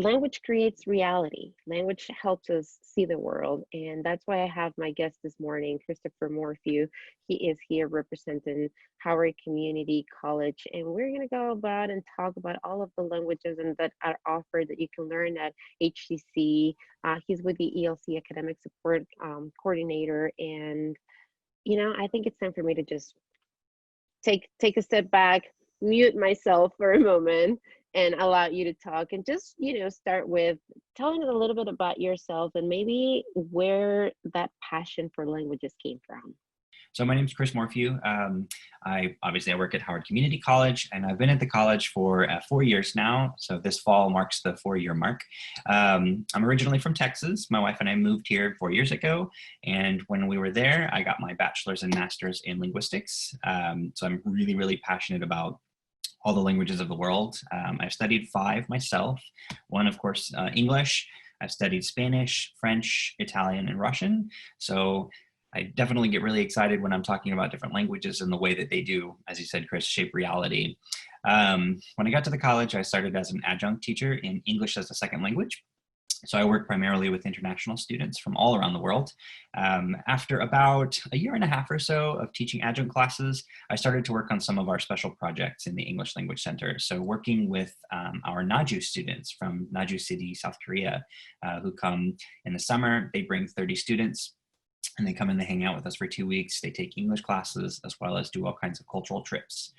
language creates reality. Language helps us see the world, and that's why I have my guest this morning, Christopher Morphew. He is here representing Howard Community College, and we're going to go about and talk about all of the languages and that are offered that you can learn at HCC. He's with the ELC Academic Support Coordinator, and I think it's time for me to just take a step back, mute myself for a moment, and allow you to talk and just start with telling us a little bit about yourself and maybe where that passion for languages came from. So my name is Chris Morphew. I work at Howard Community College, and I've been at the college for 4 years now. So this fall marks the 4-year mark. I'm originally from Texas. My wife and I moved here 4 years ago. And when we were there, I got my bachelor's and master's in linguistics. So I'm really, really passionate about all the languages of the world. I've studied 5 myself. One, of course, English. I've studied Spanish, French, Italian, and Russian. So I definitely get really excited when I'm talking about different languages and the way that they do, as you said, Chris, shape reality. When I got to the college, I started as an adjunct teacher in English as a second language. So I work primarily with international students from all around the world. After about a year and a half or so of teaching adjunct classes, I started to work on some of our special projects in the English Language Center. So working with our Naju students from Naju City, South Korea, who come in the summer. They bring 30 students. And they come and they hang out with us for 2 weeks. They take English classes as well as do all kinds of cultural trips.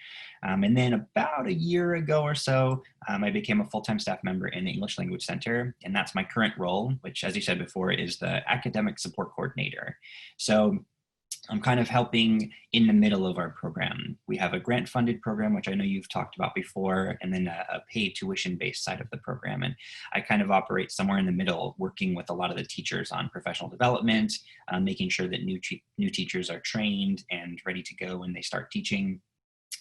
And then about a year ago or so, I became a full-time staff member in the English Language Center. And that's my current role, which, as you said before, is the Academic Support Coordinator. So I'm kind of helping in the middle of our program. We have a grant-funded program, which I know you've talked about before, and then a paid tuition-based side of the program. And I kind of operate somewhere in the middle, working with a lot of the teachers on professional development, making sure that new teachers are trained and ready to go when they start teaching.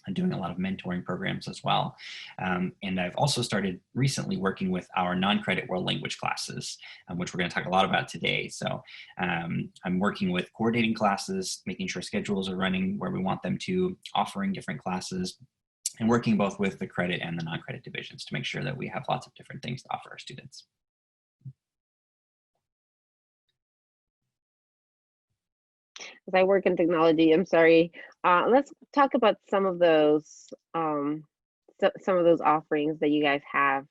I'm doing a lot of mentoring programs as well. And I've also started recently working with our non-credit world language classes, which we're going to talk a lot about today. So I'm working with coordinating classes, making sure schedules are running where we want them to, offering different classes, and working both with the credit and the non-credit divisions to make sure that we have lots of different things to offer our students. As I work in technology, I'm sorry. Let's talk about some of those offerings that you guys have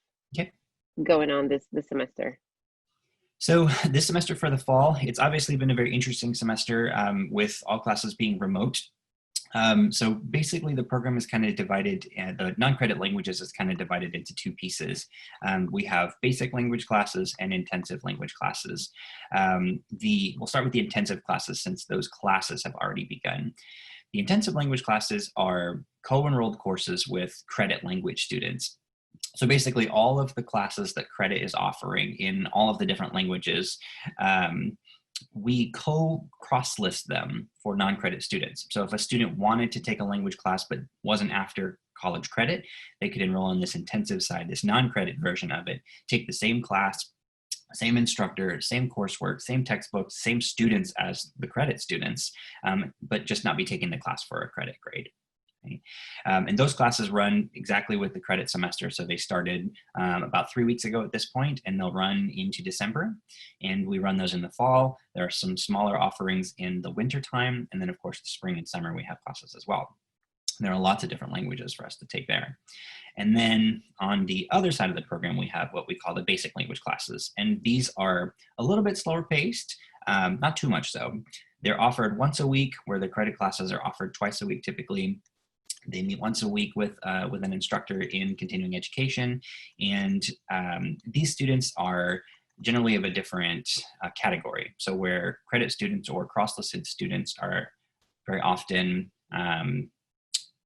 going on this semester. So this semester for the fall, it's obviously been a very interesting semester with all classes being remote. So basically the program is kind of divided, the non-credit languages is kind of divided into 2 pieces. We have basic language classes and intensive language classes. We'll start with the intensive classes since those classes have already begun. The intensive language classes are co-enrolled courses with credit language students. So basically all of the classes that credit is offering in all of the different languages, we cross-list them for non-credit students. So if a student wanted to take a language class but wasn't after college credit, they could enroll in this intensive side, this non-credit version of it, take the same class, same instructor, same coursework, same textbooks, same students as the credit students, but just not be taking the class for a credit grade. Okay. And those classes run exactly with the credit semester. So they started about 3 weeks ago at this point, and they'll run into December. And we run those in the fall. There are some smaller offerings in the winter time. And then of course, the spring and summer, we have classes as well. And there are lots of different languages for us to take there. And then on the other side of the program, we have what we call the basic language classes. And these are a little bit slower paced, not too much so. They're offered once a week, where the credit classes are offered twice a week typically. They meet once a week with an instructor in continuing education. And these students are generally of a different category. So where credit students or cross-listed students are very often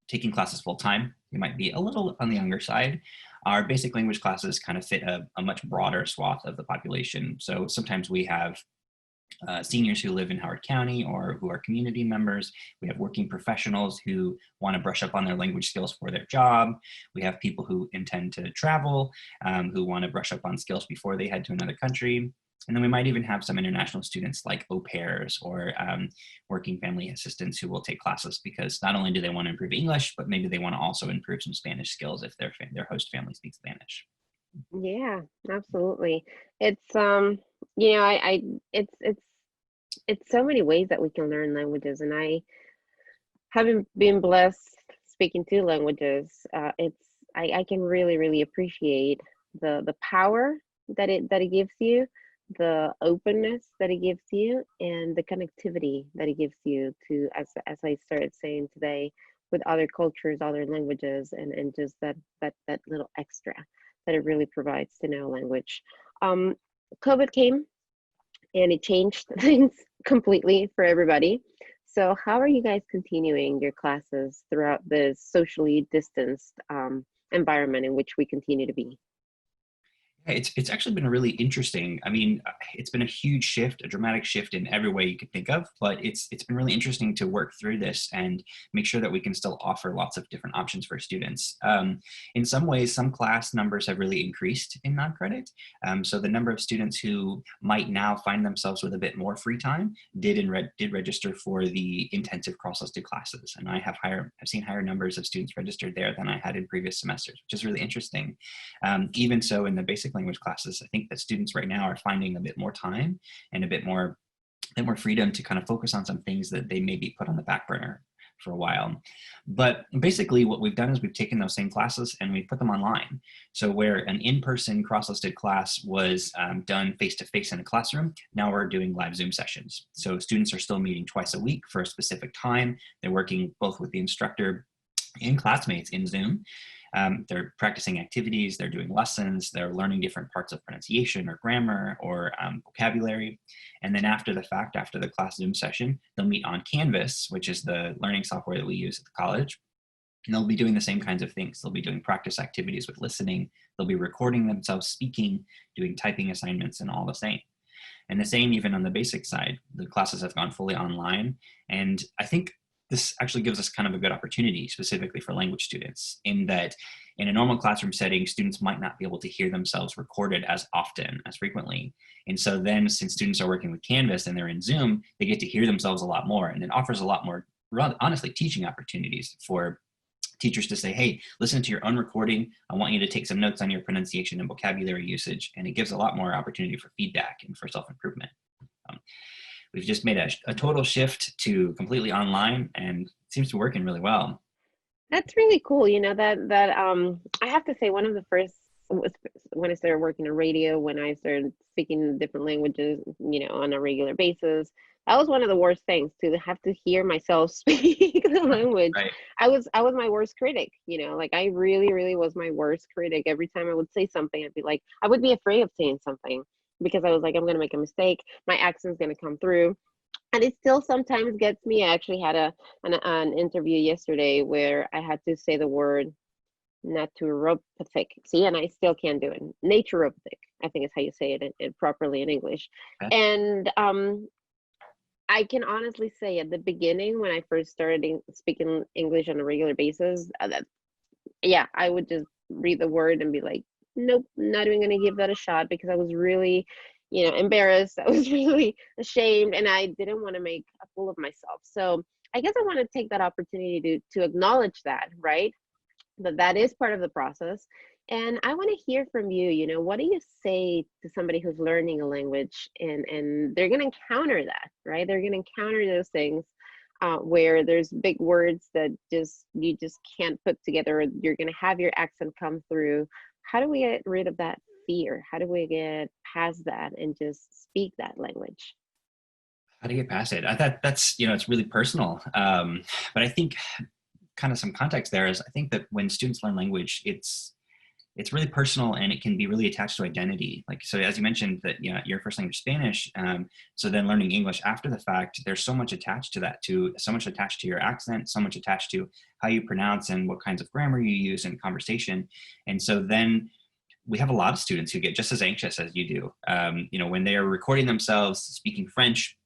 taking classes full time, they might be a little on the younger side. Our basic language classes kind of fit a much broader swath of the population. So sometimes we have seniors who live in Howard County or who are community members. We have working professionals who want to brush up on their language skills for their job. We have people who intend to travel, who want to brush up on skills before they head to another country. And then we might even have some international students like au pairs or working family assistants who will take classes because not only do they want to improve English, but maybe they want to also improve some Spanish skills if their host family speaks Spanish. Yeah, absolutely. It's you know, it's so many ways that we can learn languages, and I having been blessed speaking two languages, I can really appreciate the power that it gives you, the openness that it gives you, and the connectivity that it gives you to, as I started saying today, with other cultures, other languages, and just that little extra that it really provides to know language. Um, COVID came and it changed things completely for everybody. So, how are you guys continuing your classes throughout this socially distanced environment in which we continue to be? Yeah, it's actually been really interesting. I mean, it's been a huge shift, a dramatic shift in every way you could think of, but it's been really interesting to work through this and make sure that we can still offer lots of different options for students. In some ways, some class numbers have really increased in non-credit. So the number of students who might now find themselves with a bit more free time did register for the intensive cross-listed classes, and I've seen higher numbers of students registered there than I had in previous semesters, which is really interesting. Even so, in the basic language classes, I think that students right now are finding a bit more time and a bit more freedom to kind of focus on some things that they maybe put on the back burner for a while. But basically what we've done is we've taken those same classes and we put them online. So where an in-person cross-listed class was done face-to-face in a classroom, now we're doing live Zoom sessions. So students are still meeting twice a week for a specific time. They're working both with the instructor and classmates in Zoom. They're practicing activities, they're doing lessons, they're learning different parts of pronunciation or grammar or vocabulary. And then after the fact, after the class Zoom session, they'll meet on Canvas, which is the learning software that we use at the college. And they'll be doing the same kinds of things. They'll be doing practice activities with listening. They'll be recording themselves speaking, doing typing assignments, and all the same. And the same even on the basic side. The classes have gone fully online. And I think this actually gives us kind of a good opportunity specifically for language students in that in a normal classroom setting, students might not be able to hear themselves recorded as often, as frequently. And so then since students are working with Canvas and they're in Zoom, they get to hear themselves a lot more. And it offers a lot more, honestly, teaching opportunities for teachers to say, hey, listen to your own recording. I want you to take some notes on your pronunciation and vocabulary usage. And it gives a lot more opportunity for feedback and for self-improvement. Um, we've just made a total shift to completely online and it seems to be working really well. That's really cool. You know, I have to say one of the first was when I started working in radio, when I started speaking different languages, you know, on a regular basis. That was one of the worst things, to have to hear myself speak the language. Right. I was my worst critic, you know, like I really was my worst critic. Every time I would say something, I'd be like, I would be afraid of saying something because I was like, I'm gonna make a mistake, my accent's gonna come through. And it still sometimes gets me. I actually had an interview yesterday where I had to say the word naturopathic. See, and I still can't do it. Naturopathic, I think is how you say it properly in English. Okay. And I can honestly say at the beginning when I first started speaking English on a regular basis, yeah, I would just read the word and be like, nope, not even gonna give that a shot because I was really, you know, embarrassed. I was really ashamed and I didn't want to make a fool of myself. So I guess I want to take that opportunity to acknowledge that, right? That is part of the process. And I want to hear from you, you know, what do you say to somebody who's learning a language and they're going to encounter that, right? They're going to encounter those things where there's big words that just you just can't put together. Or you're going to have your accent come through. How do we get rid of that fear? How do we get past that and just speak that language? How to get past it? I thought that's, you know, it's really personal. But I think kind of some context there is I think that when students learn language, it's really personal and it can be really attached to identity. Like, so as you mentioned that, you know, your first language Spanish, so then learning English after the fact, there's so much attached to that too, so much attached to your accent, so much attached to how you pronounce and what kinds of grammar you use in conversation. And so then we have a lot of students who get just as anxious as you do. You know, when they are recording themselves speaking French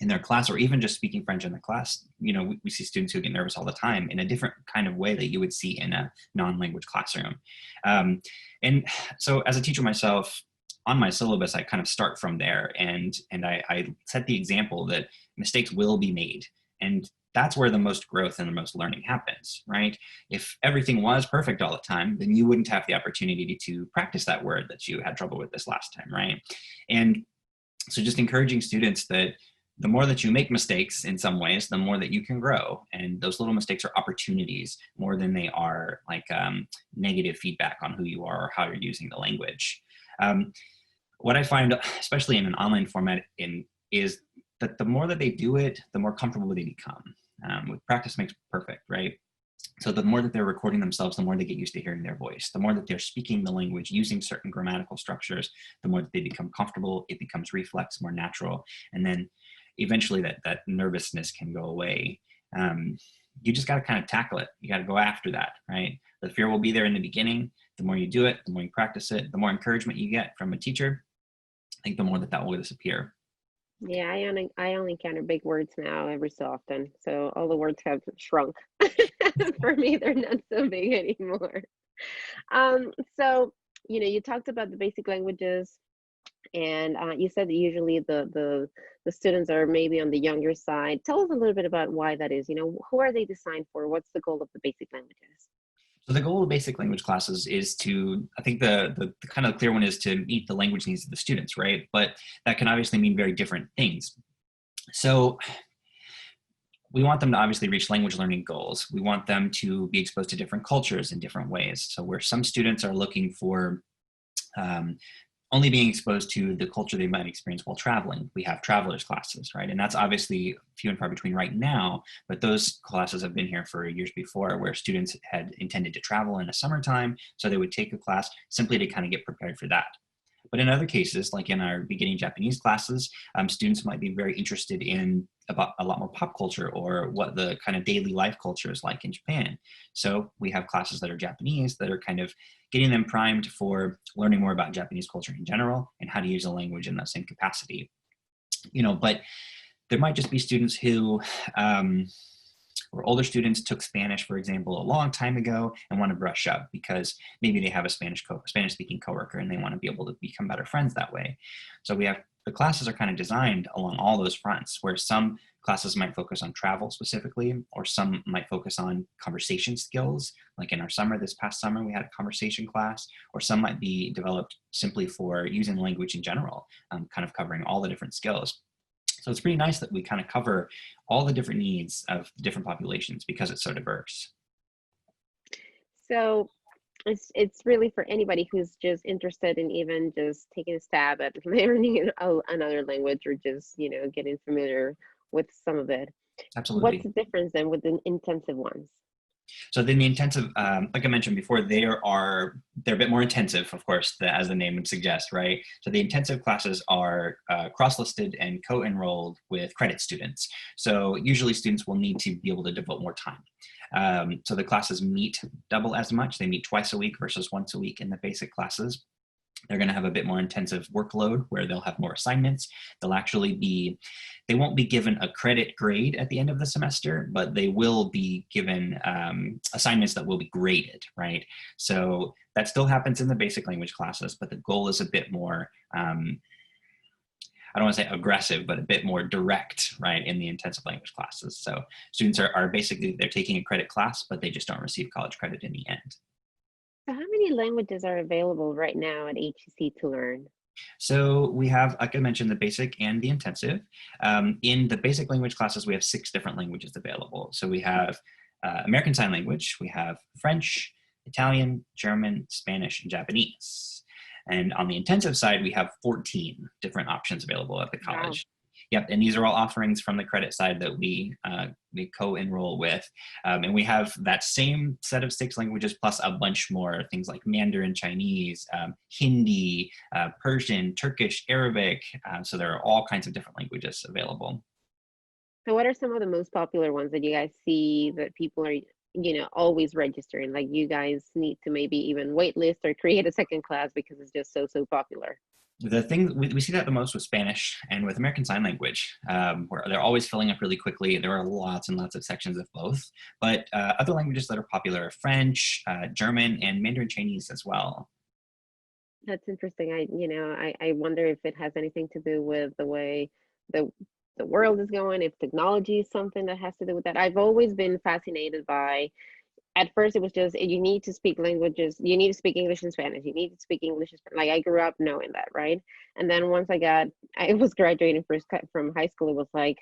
in their class or even just speaking French in the class, you know, we see students who get nervous all the time in a different kind of way that you would see in a non-language classroom. And so as a teacher myself, on my syllabus, I kind of start from there and I set the example that mistakes will be made. And that's where the most growth and the most learning happens, right? If everything was perfect all the time, then you wouldn't have the opportunity to practice that word that you had trouble with this last time, right? And so just encouraging students that the more that you make mistakes in some ways, the more that you can grow. And those little mistakes are opportunities more than they are like negative feedback on who you are or how you're using the language. What I find, especially in an online format, is that the more that they do it, the more comfortable they become. With practice makes perfect, right? So the more that they're recording themselves, the more they get used to hearing their voice. The more that they're speaking the language using certain grammatical structures, the more that they become comfortable, it becomes reflex, more natural. And then eventually that nervousness can go away. You just got to kind of tackle it. You got to go after that, right? The fear will be there in the beginning. The more you do it, the more you practice it, the more encouragement you get from a teacher, I think the more that will disappear. Yeah, I only encounter big words now every so often. So all the words have shrunk. For me, they're not so big anymore. So you talked about the basic languages, and you said that usually the students are maybe on the younger side. Tell us a little bit about why that is. Who are they designed for? What's the goal of the basic languages? So the goal of basic language classes is to, I think the kind of clear one is to meet the language needs of the students, right? But that can obviously mean very different things. So we want them to obviously reach language learning goals. We want them to be exposed to different cultures in different ways. So where some students are looking for only being exposed to the culture they might experience while traveling, we have travelers classes, right? And that's obviously few and far between right now, but those classes have been here for years before, where students had intended to travel in the summertime, so they would take a class simply to kind of get prepared for that. But in other cases, like in our beginning Japanese classes, students might be very interested in about a lot more pop culture or what the kind of daily life culture is like in Japan. So we have classes that are Japanese that are kind of getting them primed for learning more about Japanese culture in general and how to use a language in that same capacity. But there might just be students who or older students took Spanish, for example, a long time ago and want to brush up because maybe they have a Spanish speaking coworker and they want to be able to become better friends that way. So the classes are kind of designed along all those fronts, where some classes might focus on travel specifically, or some might focus on conversation skills. Like in our this past summer, we had a conversation class, or some might be developed simply for using language in general, kind of covering all the different skills. So it's pretty nice that we kind of cover all the different needs of different populations because it's so diverse. So it's really for anybody who's just interested in even just taking a stab at learning another language, or just getting familiar with some of it. What's Absolutely. the difference then with the intensive ones? So then the intensive, like I mentioned before, they're a bit more intensive, of course, as the name would suggest, right? So the intensive classes are cross-listed and co-enrolled with credit students. So usually students will need to be able to devote more time. So the classes meet double as much. They meet twice a week versus once a week in the basic classes. They're going to have a bit more intensive workload where they'll have more assignments. They won't be given a credit grade at the end of the semester, but they will be given assignments that will be graded, right? So that still happens in the basic language classes, but the goal is a bit more, I don't want to say aggressive, but a bit more direct, right, in the intensive language classes. So students are basically, they're taking a credit class, but they just don't receive college credit in the end. So how many languages are available right now at HEC to learn? So we have, like I mentioned, the basic and the intensive. In the basic language classes, we have 6 different languages available. So we have American Sign Language, we have French, Italian, German, Spanish, and Japanese. And on the intensive side, we have 14 different options available at the college. Wow. Yep, and these are all offerings from the credit side that we co-enroll with. And we have that same set of 6 languages plus a bunch more, things like Mandarin, Chinese, Hindi, Persian, Turkish, Arabic. So there are all kinds of different languages available. So what are some of the most popular ones that you guys see that people are, always registering? Like you guys need to maybe even waitlist or create a second class because it's just so popular. The thing we see that the most with Spanish and with American Sign Language, where they're always filling up really quickly. There are lots and lots of sections of both, but other languages that are popular are French, German, and Mandarin Chinese as well. That's interesting. I wonder if it has anything to do with the way the the world is going, if technology is something that has to do with that. I've always been fascinated by, at first it was just you need to speak languages, you need to speak English and Spanish, you need to speak English and Spanish. Like I grew up knowing that, right? And then once I was graduating from high school, it was like,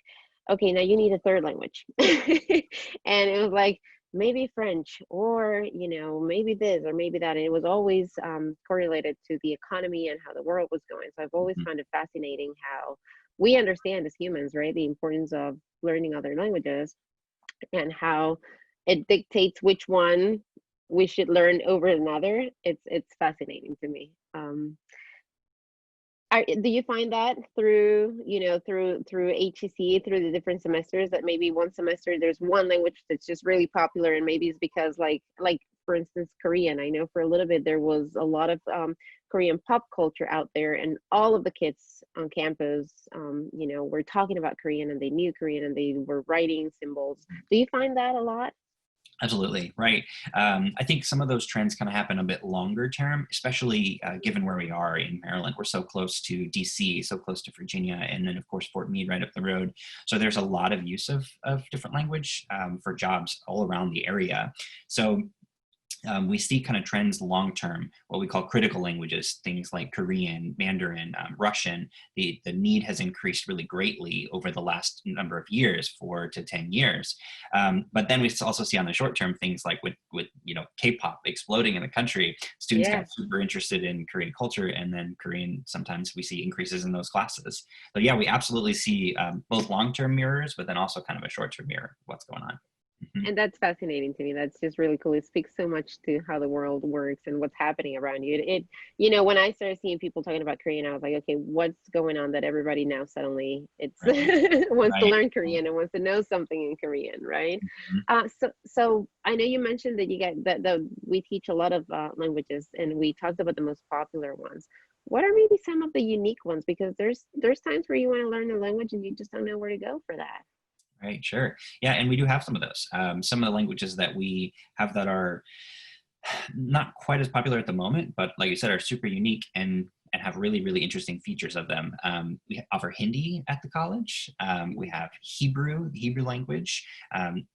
okay, now you need a third language. And it was like maybe French, or maybe this or maybe that. And it was always correlated to the economy and how the world was going. So I've always found it fascinating how we understand as humans, right, the importance of learning other languages, and how it dictates which one we should learn over another. It's fascinating to me. Do you find that through, through HEC, through the different semesters, that maybe one semester there's one language that's just really popular, and maybe it's because like for instance, Korean. I know for a little bit there was a lot of Korean pop culture out there, and all of the kids on campus, were talking about Korean, and they knew Korean, and they were writing symbols. Do you find that a lot? Absolutely, right. I think some of those trends kind of happen a bit longer term, especially given where we are in Maryland. We're so close to DC, so close to Virginia, and then of course Fort Meade right up the road. So there's a lot of use of different language for jobs all around the area. So we see kind of trends long term, what we call critical languages, things like Korean, Mandarin, Russian. The need has increased really greatly over the last number of years, 4 to 10 years. But then we also see on the short term things like with K-pop exploding in the country. Students got Yes. super interested in Korean culture, and then Korean, sometimes we see increases in those classes. So yeah, we absolutely see both long term mirrors, but then also kind of a short term mirror of what's going on. Mhm. And that's fascinating to me. That's just really cool. It speaks so much to how the world works and what's happening around you. When I started seeing people talking about Korean, I was like, okay, what's going on that everybody now suddenly it's Right, wants to right. learn Korean and wants to know something in Korean, right? Mhm. So I know you mentioned that you get that we teach a lot of languages, and we talked about the most popular ones. What are maybe some of the unique ones? Because there's times where you want to learn the language and you just don't know where to go for that. Right, sure. Yeah, and we do have some of those. Some of the languages that we have that are not quite as popular at the moment, but like you said, are super unique and have really, really interesting features of them. We offer Hindi at the college. We have Hebrew, the Hebrew language,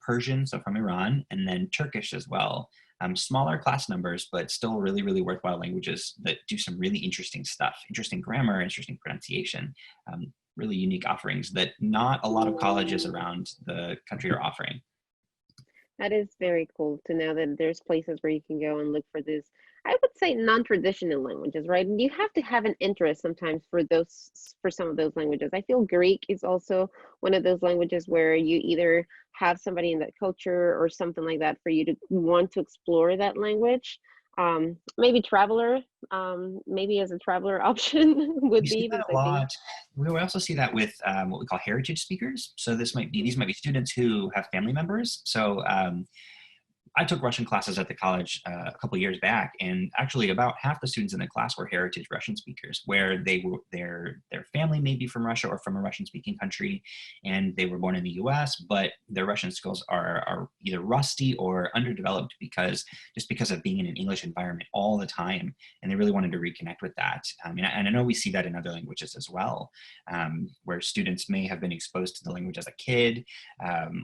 Persian, so from Iran, and then Turkish as well. Smaller class numbers, but still really, really worthwhile languages that do some really interesting stuff, interesting grammar, interesting pronunciation, really unique offerings that not a lot of colleges around the country are offering. That is very cool to know that there's places where you can go and look for this, I would say, non-traditional languages, right? And you have to have an interest sometimes for some of those languages. I feel Greek is also one of those languages where you either have somebody in that culture or something like that for you to want to explore that language. Maybe traveler, maybe as a traveler option We would see be, that because a I think, lot. We also see that with what we call heritage speakers. So these might be students who have family members. So I took Russian classes at the college a couple years back, and actually about half the students in the class were heritage Russian speakers, where their family may be from Russia or from a Russian-speaking country, and they were born in the U.S., but their Russian skills are either rusty or underdeveloped because of being in an English environment all the time, and they really wanted to reconnect with that. And I know we see that in other languages as well, where students may have been exposed to the language as a kid,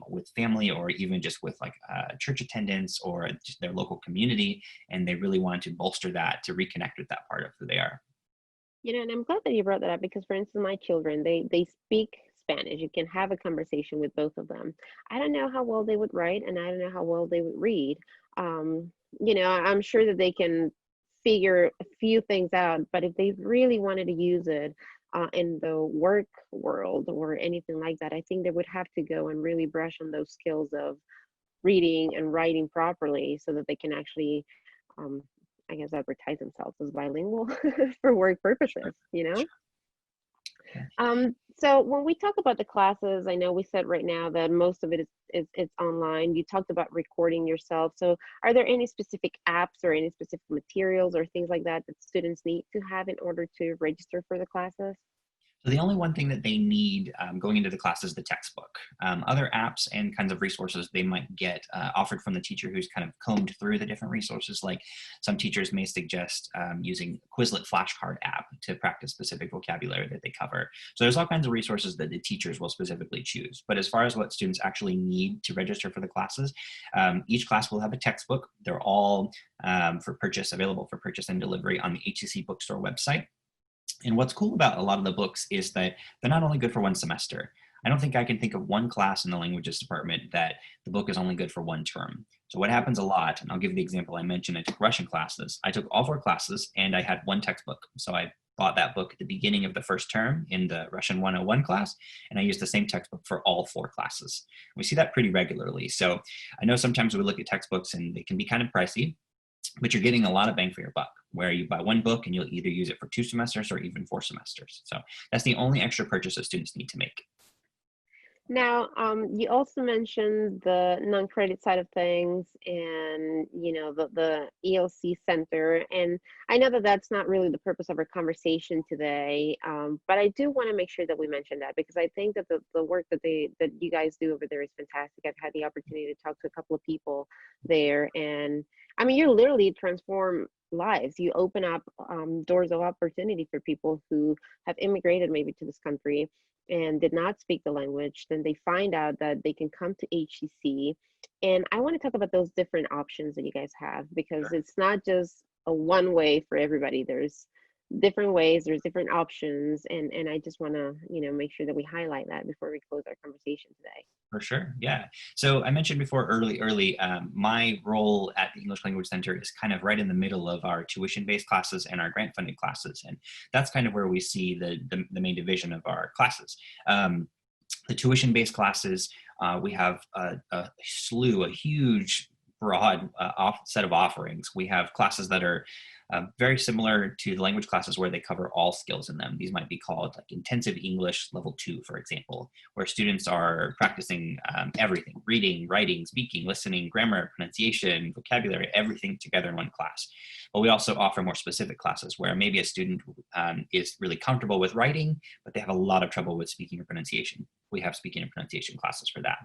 with family, or even just with like church attendance or just their local community, and they really wanted to bolster that to reconnect with that part of who they are. and I'm glad that you brought that up, because, for instance, my children, they speak Spanish. You can have a conversation with both of them. I don't know how well they would write, and I don't know how well they would read. I'm sure that they can figure a few things out, but if they really wanted to use it in the work world or anything like that, I think they would have to go and really brush on those skills of reading and writing properly, so that they can actually, um, I guess, advertise themselves as bilingual for work Sure, purposes, sure. Yeah. So when we talk about the classes, I know we said right now that most of it is it's online. You talked about recording yourself. So are there any specific apps or any specific materials or things like that that students need to have in order to register for the classes? So the only one thing that they need going into the class is the textbook. Other apps and kinds of resources they might get offered from the teacher who's kind of combed through the different resources. Like some teachers may suggest using Quizlet flashcard app to practice specific vocabulary that they cover. So there's all kinds of resources that the teachers will specifically choose. But as far as what students actually need to register for the classes, each class will have a textbook. They're all available for purchase and delivery on the HCC bookstore website. And what's cool about a lot of the books is that they're not only good for one semester. I don't think I can think of one class in the languages department that the book is only good for one term. So what happens a lot, and I'll give you the example I mentioned, I took Russian classes. I took all 4 classes and I had one textbook. So I bought that book at the beginning of the first term in the Russian 101 class, and I used the same textbook for all 4 classes. We see that pretty regularly. So I know sometimes we look at textbooks and they can be kind of pricey, but you're getting a lot of bang for your buck, where you buy one book and you'll either use it for 2 semesters or even 4 semesters. So that's the only extra purchase that students need to make. Now, you also mentioned the non-credit side of things and, the ELC Center. And I know that that's not really the purpose of our conversation today, but I do want to make sure that we mention that because I think that the work that you guys do over there is fantastic. I've had the opportunity to talk to a couple of people there, and I mean, you literally transform lives. You open up doors of opportunity for people who have immigrated maybe to this country and did not speak the language. Then they find out that they can come to HCC. And I want to talk about those different options that you guys have because it's not just a one way for everybody. There's different ways, there's different options, and I just want to make sure that we highlight that before we close our conversation today. For sure, yeah. So I mentioned before early, my role at the English Language Center is kind of right in the middle of our tuition-based classes and our grant-funded classes, and that's kind of where we see the main division of our classes. The tuition-based classes, we have a huge, broad set of offerings. We have classes that are very similar to the language classes where they cover all skills in them. These might be called like intensive English level 2, for example, where students are practicing everything: reading, writing, speaking, listening, grammar, pronunciation, vocabulary, everything together in one class. But we also offer more specific classes where maybe a student is really comfortable with writing, but they have a lot of trouble with speaking or pronunciation. We have speaking and pronunciation classes for that.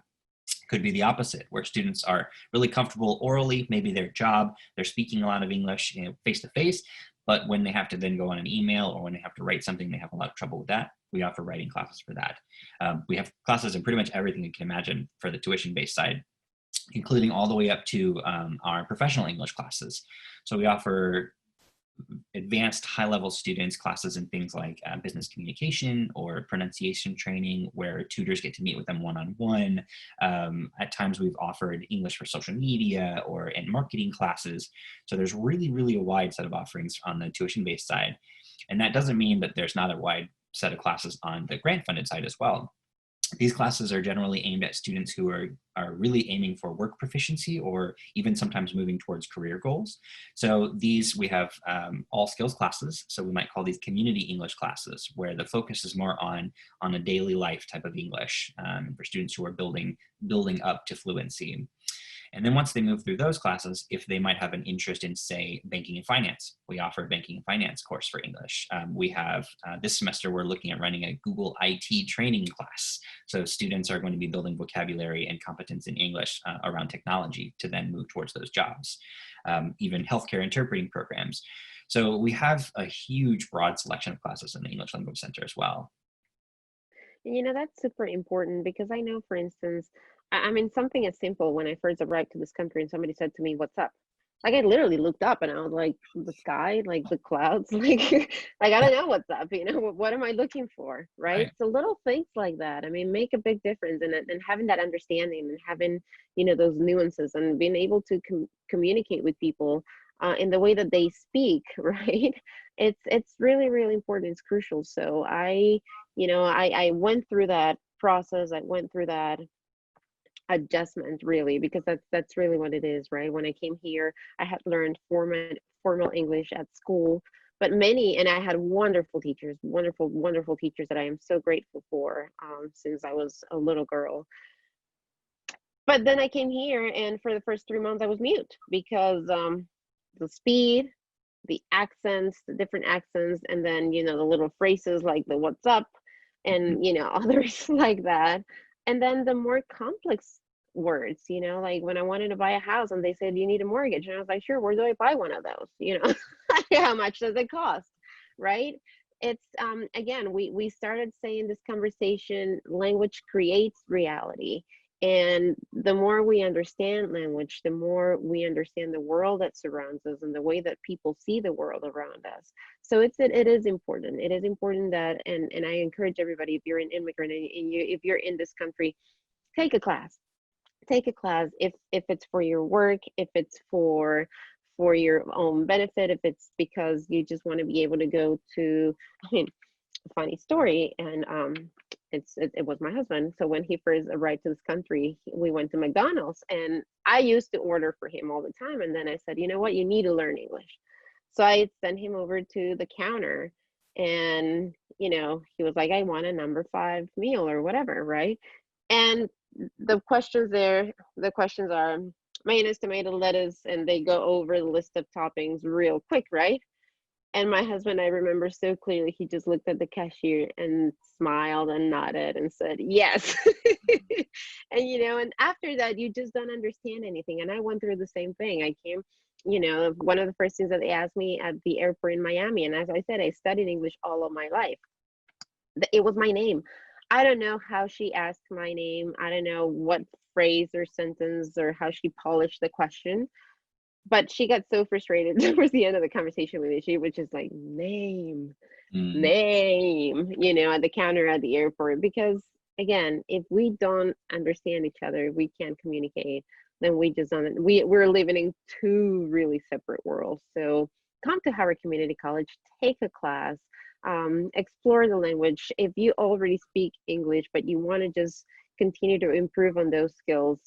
Could be the opposite, where students are really comfortable orally, maybe their job, they're speaking a lot of English face to face, but when they have to then go on an email or when they have to write something, they have a lot of trouble with that. We offer writing classes for that. We have classes in pretty much everything you can imagine for the tuition-based side, including all the way up to our professional English classes. So we offer advanced high-level students classes in things like business communication or pronunciation training, where tutors get to meet with them one-on-one. At times we've offered English for social media and marketing classes. So there's really a wide set of offerings on the tuition-based side. And that doesn't mean that there's not a wide set of classes on the grant-funded side as well. These classes are generally aimed at students who are really aiming for work proficiency or even sometimes moving towards career goals. So we have all skills classes. So we might call these community English classes, where the focus is more on a daily life type of English for students who are building up to fluency. And then once they move through those classes, if they might have an interest in, say, banking and finance, we offer a banking and finance course for English. We have, this semester, we're looking at running a Google IT training class. So students are going to be building vocabulary and competence in English around technology to then move towards those jobs. Even healthcare interpreting programs. So we have a huge, broad selection of classes in the English Language Center as well. And that's super important because I know, for instance, I mean, something as simple when I first arrived to this country and somebody said to me, "What's up?" Like I literally looked up and I was like, the sky, like the clouds, like like I don't know what's up, what am I looking for, right? Right. So little things like that, I mean, make a big difference, and having that understanding and having those nuances and being able to communicate with people in the way that they speak, right? It's really important. It's crucial. So I went through that process. I went through that adjustment, really, because that's really what it is, right? When I came here, I had learned formal English at school, but and I had wonderful teachers, wonderful teachers that I am so grateful for since I was a little girl. But then I came here, and for the first 3 months I was mute because the speed, the accents, the different accents, and then the little phrases like the "what's up," Mhm. and others like that. And then the more complex words, like when I wanted to buy a house and they said you need a mortgage, and I was like, sure, where do I buy one of those? How much does it cost, right? It's again, we started saying this conversation, language creates reality. And the more we understand language, the more we understand the world that surrounds us and the way that people see the world around us. So it is important. It is important that, and I encourage everybody, if you're an immigrant and if you're in this country, take a class. Take a class if it's for your work, if it's for your own benefit, if it's because you just want to be able to go to, I mean, a funny story, and it was my husband. So when he first arrived to this country, we went to McDonald's, and I used to order for him all the time. And then I said, you know what, you need to learn English. So I sent him over to the counter, and he was like, I want a number 5 meal or whatever, right? And the questions are mayonnaise, tomato, lettuce, and they go over the list of toppings real quick, right? And my husband, I remember so clearly, he just looked at the cashier and smiled and nodded and said, yes. And after that, you just don't understand anything. And I went through the same thing. I came, one of the first things that they asked me at the airport in Miami. And as I said, I studied English all of my life. It was my name. I don't know how she asked my name. I don't know what phrase or sentence or how she polished the question, but she got so frustrated towards the end of the conversation with me. She was just like, name, Mm. name, at the counter at the airport. Because again, if we don't understand each other, we can't communicate, then we just don't, we're living in two really separate worlds. So come to Howard Community College, take a class, explore the language. If you already speak English, but you want to just continue to improve on those skills,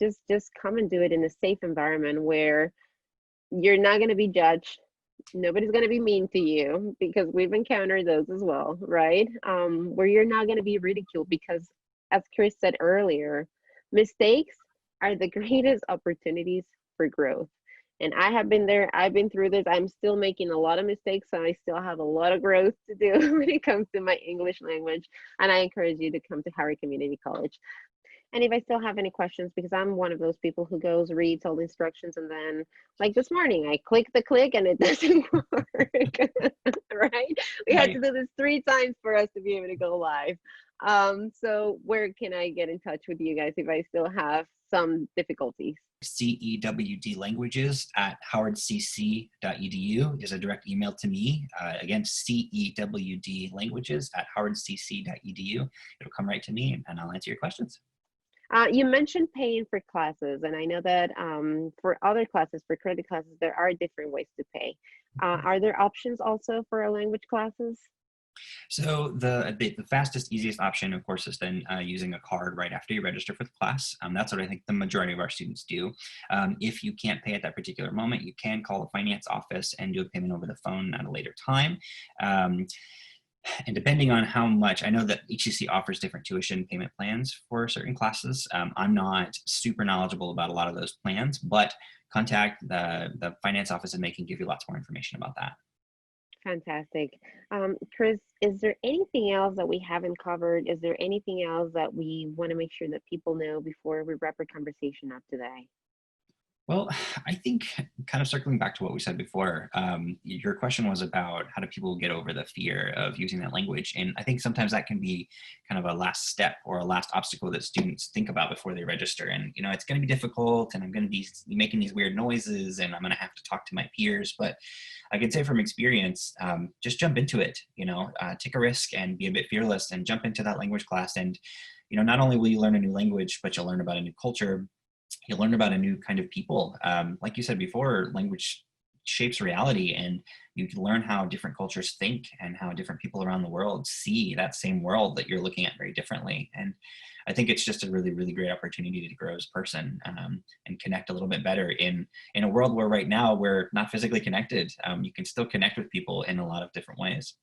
just come and do it in a safe environment where you're not going to be judged. Nobody's going to be mean to you, because we've encountered those as well, right? Where you're not going to be ridiculed, because as Chris said earlier, mistakes are the greatest opportunities for growth. And I have been there. I've been through this. I'm still making a lot of mistakes, so I still have a lot of growth to do when it comes to my English language. And I encourage you to come to Howard Community College. And if I still have any questions, because I'm one of those people who goes, reads all the instructions, and then, like this morning, I click the click and it doesn't work, right? We had Right. to do this 3 times for us to be able to go live. So where can I get in touch with you guys if I still have some difficulties? CEWD languages at howardcc.edu is a direct email to me. Again, CEWD languages at howardcc.edu. It'll come right to me and I'll answer your questions. You mentioned paying for classes, and I know that for other classes, for credit classes, there are different ways to pay. Are there options also for our language classes? So the fastest, easiest option, of course, is then using a card right after you register for the class. That's what I think the majority of our students do. If you can't pay at that particular moment, you can call the finance office and do a payment over the phone at a later time. And depending on how much, I know that HCC offers different tuition payment plans for certain classes. I'm not super knowledgeable about a lot of those plans, but contact the finance office and they can give you lots more information about that. Fantastic. Chris, is there anything else that we haven't covered? Is there anything else that we want to make sure that people know before we wrap our conversation up today? Well, I think kind of circling back to what we said before, your question was about how do people get over the fear of using that language? And I think sometimes that can be kind of a last step or a last obstacle that students think about before they register. And, it's going to be difficult and I'm going to be making these weird noises and I'm going to have to talk to my peers. But I can say from experience, just jump into it, take a risk and be a bit fearless and jump into that language class. And, not only will you learn a new language, but you'll learn about a new culture. You'll learn about a new kind of people. Like you said before, language shapes reality and you can learn how different cultures think and how different people around the world see that same world that you're looking at very differently. And I think it's just a really, really great opportunity to grow as a person and connect a little bit better in a world where right now we're not physically connected. You can still connect with people in a lot of different ways.